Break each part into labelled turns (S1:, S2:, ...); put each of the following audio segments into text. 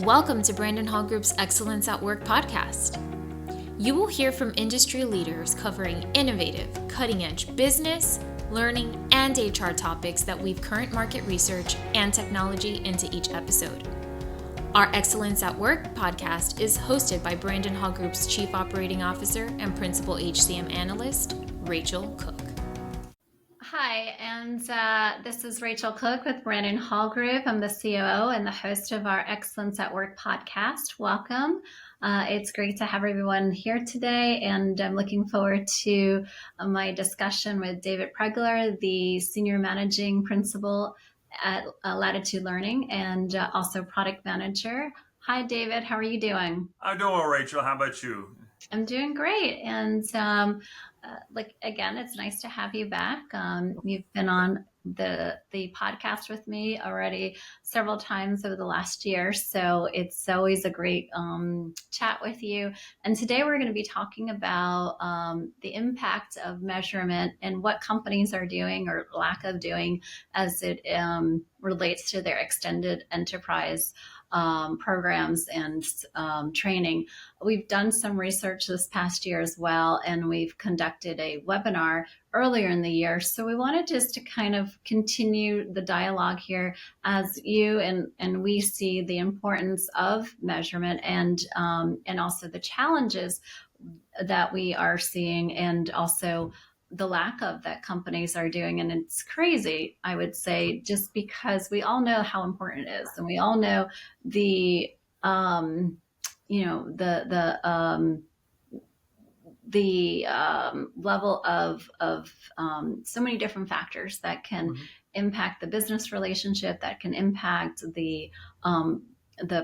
S1: Welcome to Brandon Hall Group's Excellence at Work podcast. You will hear from industry leaders covering innovative, cutting-edge business, learning, and HR topics that weave current market research and technology into each episode. Our Excellence at Work podcast is hosted by Brandon Hall Group's Chief Operating Officer and Principal HCM Analyst, Rachel Cook.
S2: Hi, and this is Rachel Cook with Brandon Hall Group. I'm the COO and the host of our Excellence at Work podcast. Welcome. It's great to have everyone here today, and I'm looking forward to my discussion with David Pregler, the Senior Managing Principal at Latitude Learning and also Product Manager. Hi, David. How are you doing?
S3: I'm doing well, Rachel. How about you?
S2: I'm doing great. And again, it's nice to have you back. You've been on the podcast with me already several times over the last year. So it's always a great chat with you. And today we're going to be talking about the impact of measurement and what companies are doing or lack of doing as it relates to their extended enterprise programs and training. We've done some research this past year as well, and we've conducted a webinar earlier in the year. So we wanted just to kind of continue the dialogue here as you and we see the importance of measurement and also the challenges that we are seeing, and also the lack of that companies are doing. And it's crazy, I would say, just because we all know how important it is, and we all know the level of so many different factors that can impact the business relationship, that can impact the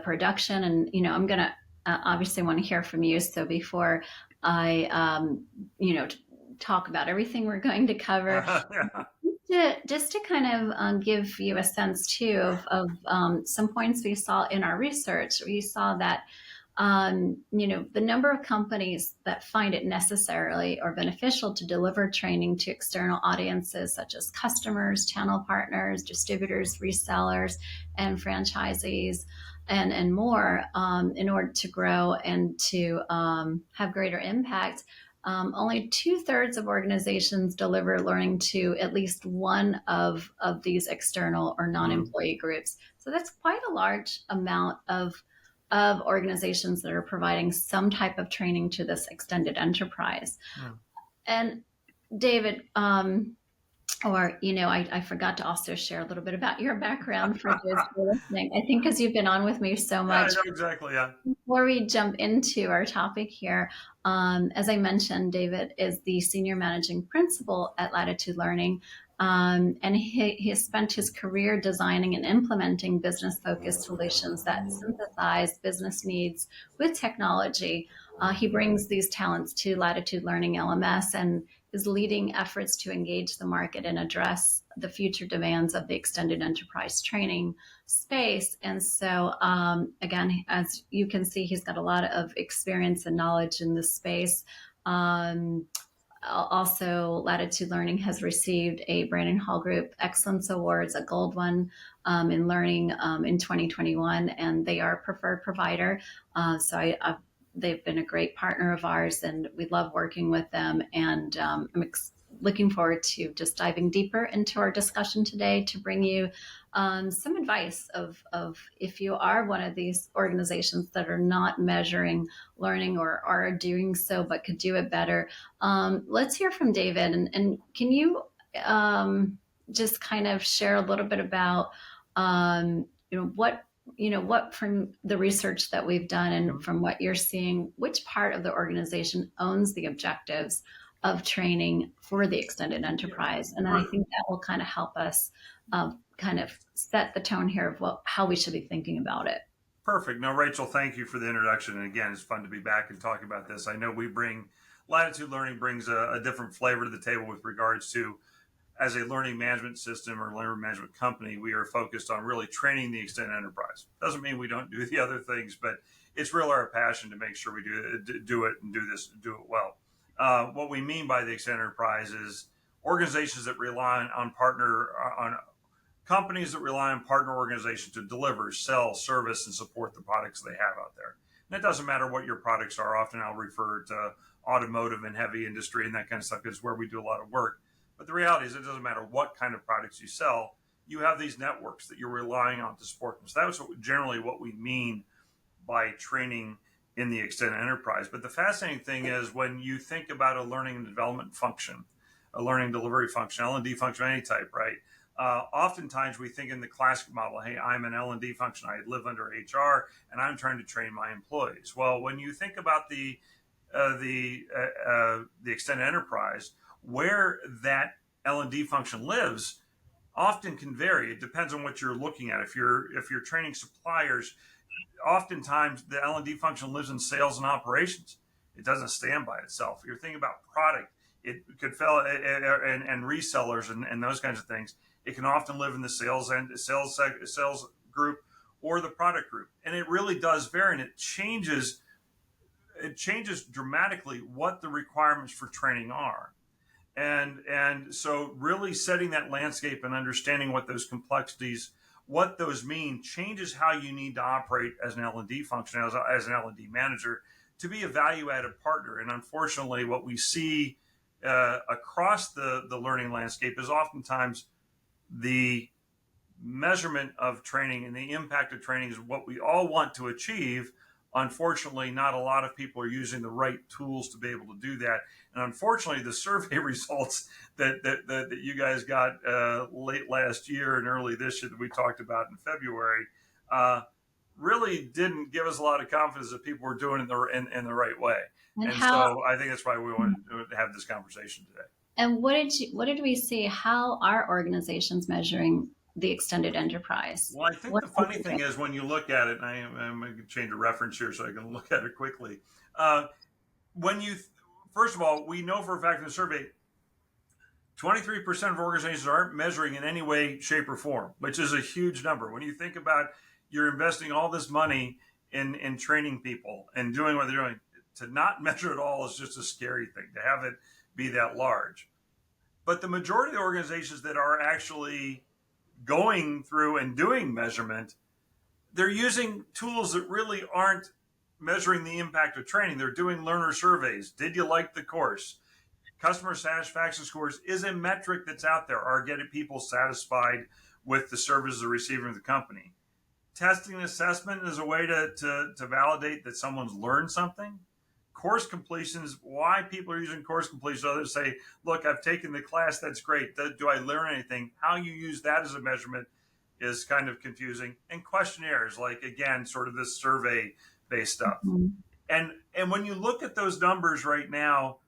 S2: production. And I'm gonna obviously want to hear from you. So before I talk about everything we're going to cover, just to kind of give you a sense too of some points we saw in our research. We saw that the number of companies that find it necessarily or beneficial to deliver training to external audiences such as customers, channel partners, distributors, resellers, and franchisees, and more in order to grow and to have greater impact. Only 2/3 of organizations deliver learning to at least one of these external or non-employee groups. So that's quite a large amount of organizations that are providing some type of training to this extended enterprise. And David, I forgot to also share a little bit about your background for those who are listening. I think because you've been on with me so much.
S3: Yeah, exactly, yeah.
S2: Before we jump into our topic here, as I mentioned, David is the Senior Managing Principal at Latitude Learning. And he has spent his career designing and implementing business-focused solutions that synthesize business needs with technology. He brings these talents to Latitude Learning LMS and is leading efforts to engage the market and address the future demands of the extended enterprise training space. And so, again, as you can see, he's got a lot of experience and knowledge in this space. Also, Latitude Learning has received a Brandon Hall Group Excellence Awards, a gold one in learning in 2021, and they are a preferred provider. They've been a great partner of ours, and we love working with them. And I'm looking forward to just diving deeper into our discussion today to bring you some advice of if you are one of these organizations that are not measuring learning or are doing so but could do it better. Let's hear from David. And can you just kind of share a little bit about what from the research that we've done and from what you're seeing, which part of the organization owns the objectives of training for the extended enterprise? And I think that will kind of help us kind of set the tone here of how we should be thinking about it.
S3: Perfect. Now, Rachel, thank you for the introduction. And again, it's fun to be back and talk about this. I know Latitude Learning brings a different flavor to the table with regards to, as a learning management system or learning management company, we are focused on really training the extended enterprise. Doesn't mean we don't do the other things, but it's really our passion to make sure we do it and do it well. What we mean by the extended enterprise is organizations that rely on companies that rely on partner organizations to deliver, sell, service, and support the products they have out there. And it doesn't matter what your products are. Often I'll refer to automotive and heavy industry and that kind of stuff is where we do a lot of work. But the reality is it doesn't matter what kind of products you sell. You have these networks that you're relying on to support them. So that's generally what we mean by training in the extended enterprise. But the fascinating thing is when you think about a learning and development function, a learning delivery function, L&D function of any type, right? Oftentimes we think in the classic model, hey, I'm an L&D function. I live under HR and I'm trying to train my employees. Well, when you think about the extended enterprise, where that L&D function lives often can vary. It depends on what you're looking at. If you're training suppliers, oftentimes the L&D function lives in sales and operations. It doesn't stand by itself. If you're thinking about product, it could fail, and resellers and those kinds of things. It can often live in the sales group or the product group, and it really does vary. And it changes dramatically what the requirements for training are. And so really setting that landscape and understanding what those complexities, what those mean, changes how you need to operate as an L&D function, as an L&D manager, to be a value-added partner. And unfortunately, what we see across the learning landscape is oftentimes the measurement of training and the impact of training is what we all want to achieve. Unfortunately, not a lot of people are using the right tools to be able to do that. And unfortunately, the survey results that you guys got late last year and early this year that we talked about in February really didn't give us a lot of confidence that people were doing it in the right way. And so I think that's why we wanted to have this conversation today.
S2: And what did we see? How are organizations measuring the extended enterprise?
S3: Well, I think the funny thing is when you look at it, and I'm going to change a reference here so I can look at it quickly. First of all, we know for a fact in the survey, 23% of organizations aren't measuring in any way, shape, or form, which is a huge number. When you think about you're investing all this money in training people and doing what they're doing, to not measure it all is just a scary thing, to have it be that large. But the majority of the organizations that are actually going through and doing measurement, they're using tools that really aren't measuring the impact of training. They're doing learner surveys. Did you like the course? Customer satisfaction scores is a metric that's out there. Are getting people satisfied with the services they're receiving from the company? Testing and assessment is a way to validate that someone's learned something. Course completions, why people are using course completions. Others say, look, I've taken the class, that's great. Do I learn anything? How you use that as a measurement is kind of confusing. And questionnaires, like, again, sort of this survey-based stuff. Mm-hmm. And when you look at those numbers right now,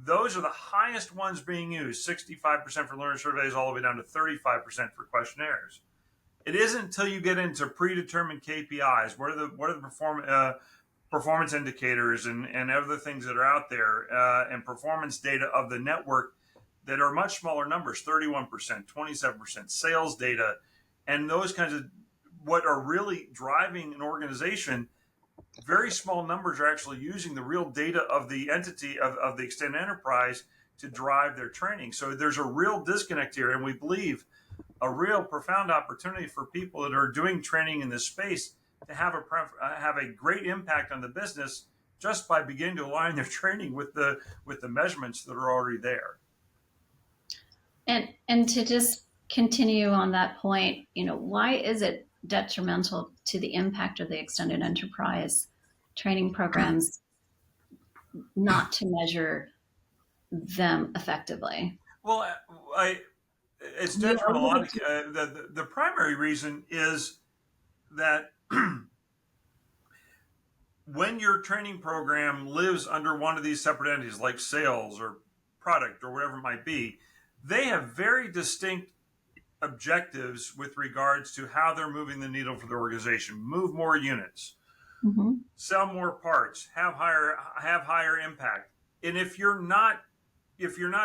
S3: those are the highest ones being used, 65% for learner surveys, all the way down to 35% for questionnaires. It isn't until you get into predetermined KPIs, what are the performance indicators and other things that are out there, and performance data of the network that are much smaller numbers, 31%, 27%, sales data, and those kinds of what are really driving an organization. Very small numbers are actually using the real data of the entity of the extended enterprise to drive their training. So there's a real disconnect here, and we believe a real profound opportunity for people that are doing training in this space to have a great impact on the business just by beginning to align their training with the measurements that are already there.
S2: And to just continue on that point, why is it detrimental to the impact of the extended enterprise training programs not to measure them effectively?
S3: Well, it's detrimental. The primary reason is that when your training program lives under one of these separate entities like sales or product or whatever it might be, they have very distinct objectives with regards to how they're moving the needle for the organization. Move more units, mm-hmm. sell more parts, have higher impact. And if you're not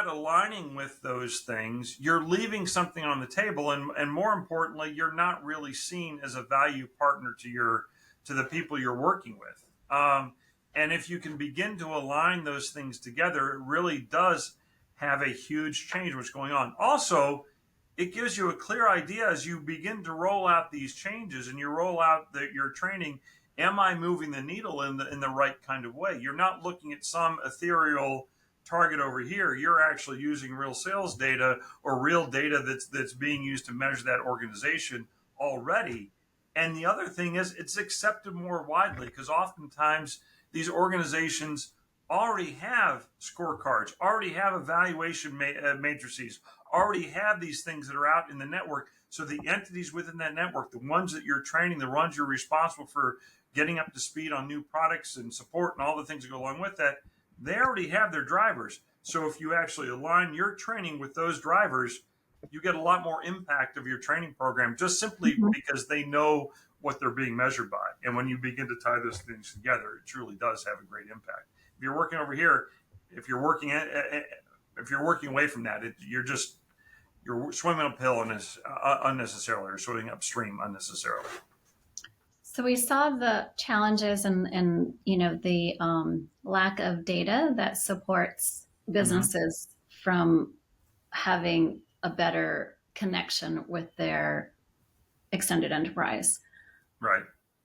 S3: aligning with those things, you're leaving something on the table, and more importantly, you're not really seen as a value partner to the people you're working with. And if you can begin to align those things together, it really does have a huge change what's going on. Also, it gives you a clear idea as you begin to roll out these changes and you roll out your training. Am I moving the needle in the right kind of way? You're not looking at some ethereal target over here. You're actually using real sales data or real data that's being used to measure that organization already. And the other thing is it's accepted more widely because oftentimes these organizations already have scorecards, already have evaluation matrices, already have these things that are out in the network. So the entities within that network, the ones that you're training, the ones you're responsible for getting up to speed on new products and support and all the things that go along with that, they already have their drivers. So if you actually align your training with those drivers, you get a lot more impact of your training program just simply because they know what they're being measured by. And when you begin to tie those things together, it truly does have a great impact. If you're working over here, if you're working away from that, you're swimming uphill unnecessarily, or swimming upstream unnecessarily.
S2: So we saw the challenges and the lack of data that supports businesses from having a better connection with their extended enterprise.
S3: Right.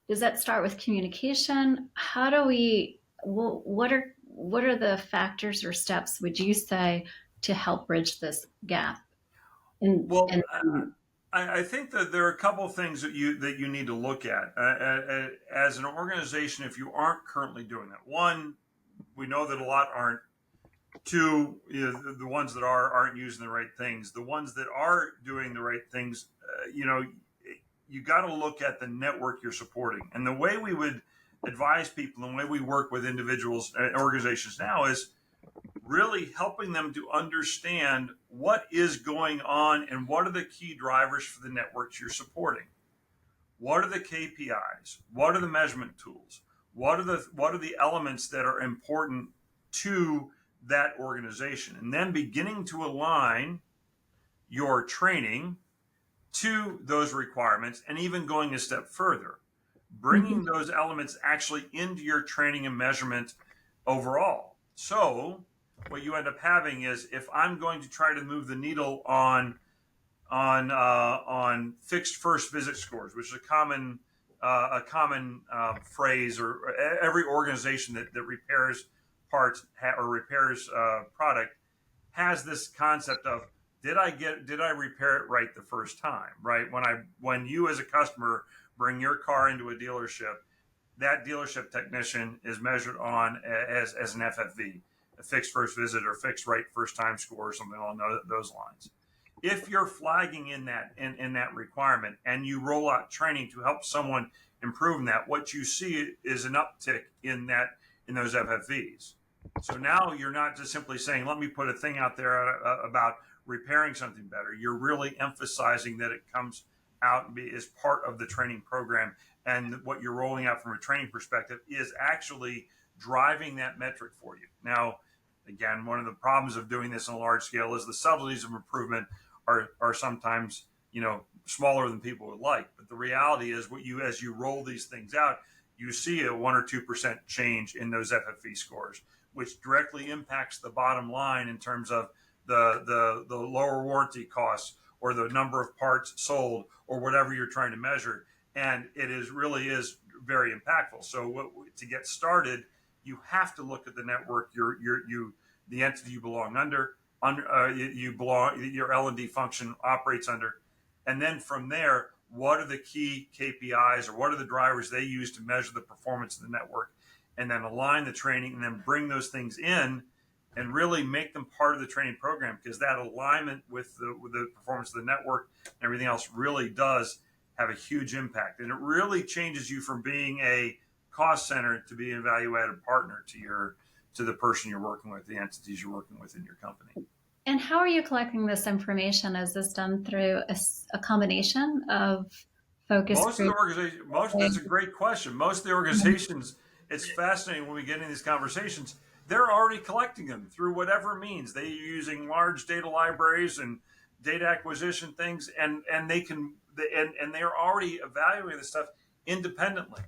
S2: Does that start with communication? How do we? What are the factors or steps would you say to help bridge this gap?
S3: I think that there are a couple of things that you need to look at as an organization if you aren't currently doing that. One, we know that a lot aren't. Two, the ones that aren't using the right things. The ones that are doing the right things, you got to look at the network you're supporting. And the way we would advise people and the way we work with individuals and organizations now is really helping them to understand what is going on and what are the key drivers for the networks you're supporting. What are the KPIs? What are the measurement tools? What are the elements that are important to that organization? And then beginning to align your training to those requirements, and even going a step further, bringing those elements actually into your training and measurement overall. So what you end up having is, if I'm going to try to move the needle on fixed first visit scores, which is a common phrase, or every organization that repairs parts or repairs product has this concept of, did I repair it right the first time? Right? When you as a customer bring your car into a dealership, that dealership technician is measured on as an FFV, a fixed first visit or fixed right first time score, or something along those lines. If you're flagging in that requirement and you roll out training to help someone improve in that, what you see is an uptick in those FFVs. So now you're not just simply saying, let me put a thing out there about repairing something better. You're really emphasizing that it comes out and is part of the training program. And what you're rolling out from a training perspective is actually driving that metric for you. Now, again, one of the problems of doing this on a large scale is the subtleties of improvement are sometimes, smaller than people would like. But the reality is, as you roll these things out, you see a 1 or 2% change in those FFV scores, which directly impacts the bottom line in terms of the lower warranty costs or the number of parts sold or whatever you're trying to measure. And it really is very impactful. So to get started, you have to look at the network the entity you belong under your L&D function operates under. And then from there, what are the key KPIs or what are the drivers they use to measure the performance of the network, and then align the training and then bring those things in and really make them part of the training program, because that alignment with the performance of the network and everything else really does have a huge impact. And it really changes you from being a cost center to being a value-added partner to the person you're working with, the entities you're working with in your company.
S2: And how are you collecting this information? Is this done through a combination of focus groups?
S3: That's a great question. Most of the organizations, it's fascinating when we get into these conversations, they're already collecting them through whatever means. They're using large data libraries and data acquisition things, and they're already evaluating this stuff independently.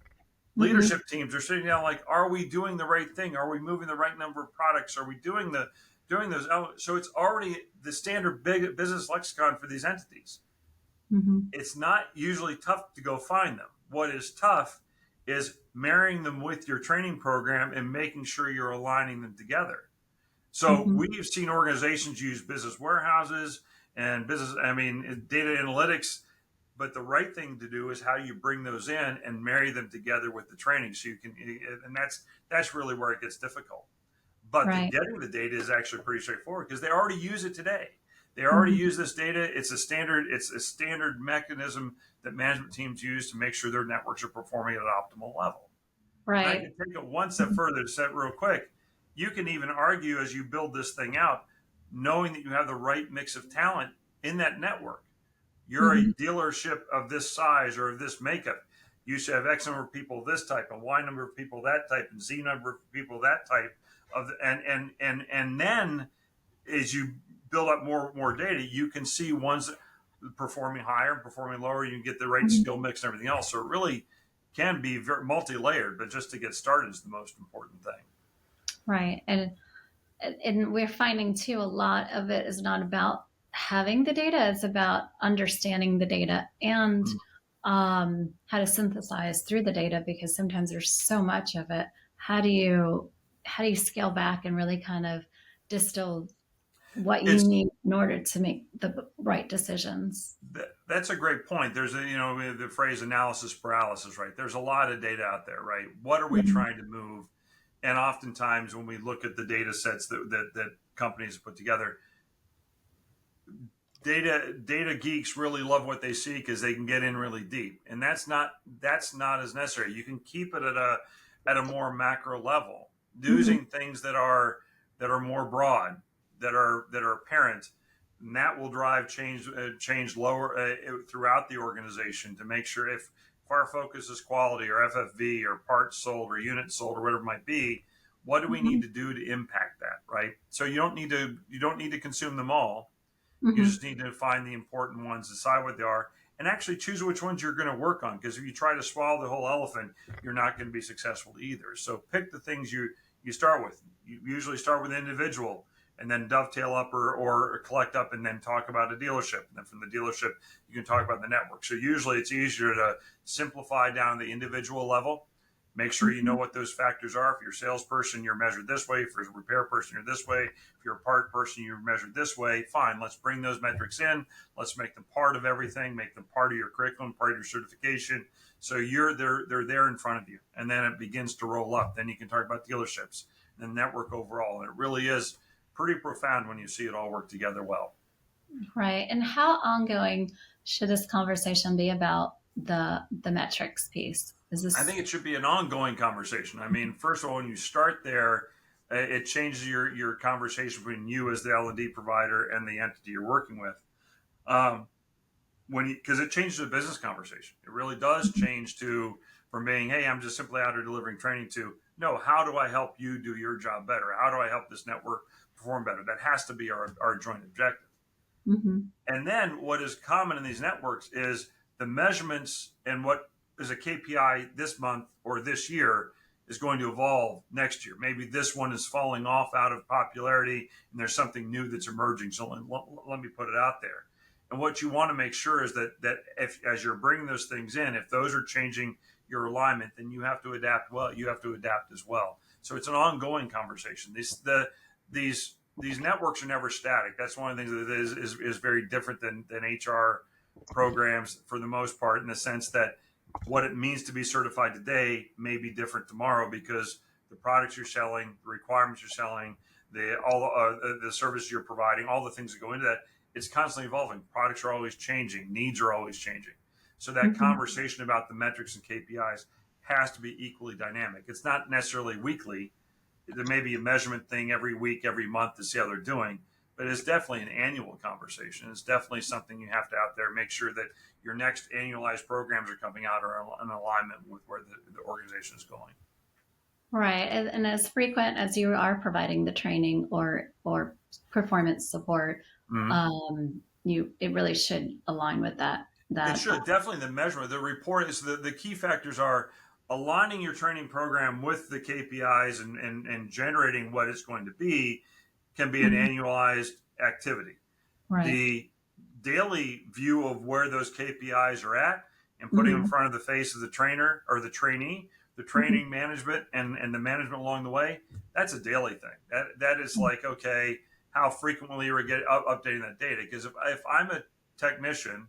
S3: Leadership teams are sitting down like, are we doing the right thing? Are we moving the right number of products? Are we doing the doing those. So it's already the standard big business lexicon for these entities.
S2: Mm-hmm.
S3: It's not usually tough to go find them. What is tough is marrying them with your training program and making sure you're aligning them together. So
S2: Mm-hmm.
S3: we've seen organizations use business warehouses and data analytics, but the right thing to do is how you bring those in and marry them together with the training. So you can, and that's really where it gets difficult. But the
S2: Right.
S3: getting the data is actually pretty straightforward because they already use it today. They already
S2: Mm-hmm.
S3: use this data. It's a standard mechanism that management teams use to make sure their networks are performing at an optimal level. And I
S2: Right.
S3: can take it one step further to set real quick. You can even argue as you build this thing out, knowing that you have the right mix of talent in that network. You're a
S2: Mm-hmm.
S3: dealership of this size or of this makeup. You should have X number of people this type, and Y number of people that type, and Z number of people that type of, and then as you build up more data, you can see ones performing higher and performing lower. You can get the right
S2: Mm-hmm.
S3: skill mix and everything else. So it really can be very multi-layered, but just to get started is the most important thing.
S2: Right. And we're finding too, a lot of it is not about having the data, it's about understanding the data and how to synthesize through the data, because sometimes there's so much of it. How do you scale back and really kind of distill what you
S3: It's
S2: need in order to make the right decisions?
S3: that's a great point. There's the phrase analysis paralysis, right? There's a lot of data out there, right? What are we
S2: Mhm.
S3: trying to move? And oftentimes when we look at the data sets that companies put together, data geeks really love what they see because they can get in really deep, and that's not as necessary. You can keep it at a more macro level,
S2: Mhm.
S3: using things that are more broad, that are apparent, and that will drive change lower throughout the organization to make sure if our focus is quality or FFV or parts sold or units sold or whatever it might be, what do we need
S2: Mhm.
S3: to do to impact that, right? So you don't need to consume them all. You
S2: Mhm.
S3: just need to find the important ones, decide what they are, and actually choose which ones you're going to work on. Because if you try to swallow the whole elephant, you're not going to be successful either. So pick the things you start with. You usually start with individual, and then dovetail up or collect up, and then talk about a dealership. And then from the dealership, you can talk about the network. So usually it's easier to simplify down the individual level. Make sure you know
S2: Mhm.
S3: what those factors are. If you're a salesperson, you're measured this way. If you're a repair person, you're this way. If you're a part person, you're measured this way. Fine, let's bring those metrics in. Let's make them part of everything. Make them part of your curriculum, part of your certification. So they're there in front of you, and then it begins to roll up. Then you can talk about dealerships and network overall, and it really is pretty profound when you see it all work together well.
S2: Right. And how ongoing should this conversation be about the metrics piece? Is
S3: I
S2: this
S3: think it should be an ongoing conversation. I mean, first of all, when you start there, it changes your conversation between you as the L&D provider and the entity you're working with. Um, because it changes the business conversation. It really does change to from being, hey, I'm just simply out here delivering training to no, how do I help you do your job better? How do I help this network perform better? That has to be our joint objective.
S2: Mhm.
S3: And then what is common in these networks is the measurements and what is a KPI this month or this year is going to evolve next year. Maybe this one is falling off out of popularity and there's something new that's emerging. So let me put it out there. And what you want to make sure is that if as you're bringing those things in, if those are changing your alignment, then you have to adapt. Well, you have to adapt as well. So it's an ongoing conversation. These networks are never static. That's one of the things that is very different than HR programs for the most part, in the sense that what it means to be certified today may be different tomorrow because the products you're selling, the requirements you're selling, the services you're providing, all the things that go into that, it's constantly evolving. Products are always changing, needs are always changing. So that
S2: Mhm.
S3: conversation about the metrics and KPIs has to be equally dynamic. It's not necessarily weekly. There may be a measurement thing every week, every month to see how they're doing, but it's definitely an annual conversation. It's definitely something you have to out there make sure that your next annualized programs are coming out are in alignment with where the organization is going.
S2: Right. And as frequent as you are providing the training or performance support,
S3: Mm-hmm.
S2: you it really should align with that
S3: It
S2: that
S3: should definitely the measurement. The report is the key factors are aligning your training program with the KPIs and generating what it's going to be. can be an annualized activity.
S2: Right.
S3: The daily view of where those KPIs are at and putting them in front of the face of the trainer or the trainee, the training management and the management along the way, that's a daily thing. That is like, okay, how frequently are we updating that data? Because if I'm a technician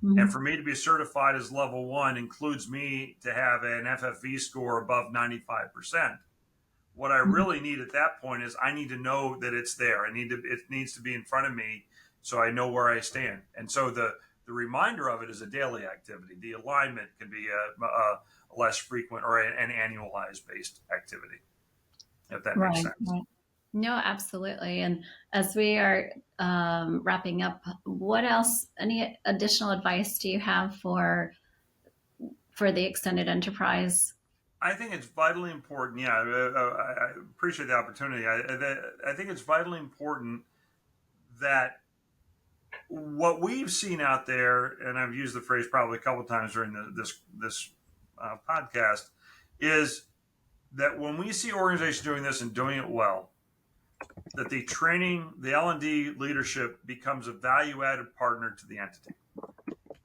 S3: and for me to be certified as level 1 includes me to have an FFV score above 95%, what I really need at that point is I need to know that it's there. It needs to be in front of me so I know where I stand. And so the reminder of it is a daily activity. The alignment can be a less frequent or an annualized based activity, if that makes sense.
S2: Right. No, absolutely. And as we are wrapping up, what else, any additional advice do you have for the extended enterprise?
S3: I think it's vitally important. Yeah, I appreciate the opportunity. I think it's vitally important that what we've seen out there, and I've used the phrase probably a couple of times during this podcast, is that when we see organizations doing this and doing it well, that the training, the L&D leadership becomes a value-added partner to the entity.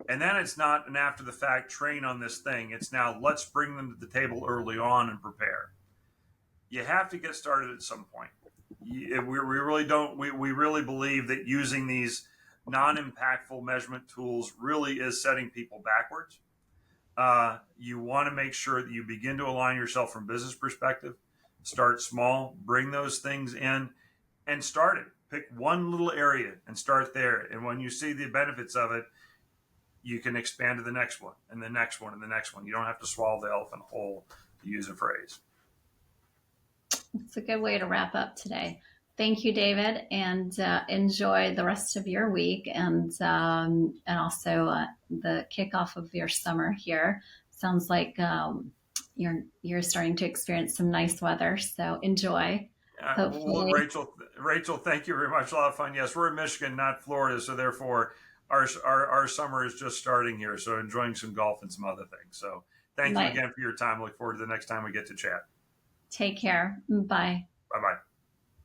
S3: And then it's not an after-the-fact train on this thing. It's now let's bring them to the table early on and prepare. You have to get started at some point. We really don't. We really believe that using these non-impactful measurement tools really is setting people backwards. You want to make sure that you begin to align yourself from business perspective. Start small, bring those things in, and start it. Pick one little area and start there. And when you see the benefits of it, you can expand to the next one and the next one and the next one. You don't have to swallow the elephant whole, to use a phrase.
S2: It's a good way to wrap up today. Thank you, David, and enjoy the rest of your week and also the kickoff of your summer here. Sounds like you're starting to experience some nice weather, so enjoy.
S3: Well, Rachel, thank you very much. A lot of fun. Yes, we're in Michigan, not Florida, so therefore our summer is just starting here. So enjoying some golf and some other things. So thank you again for your time. Look forward to the next time we get to chat.
S2: Take care. Bye.
S3: Bye-bye.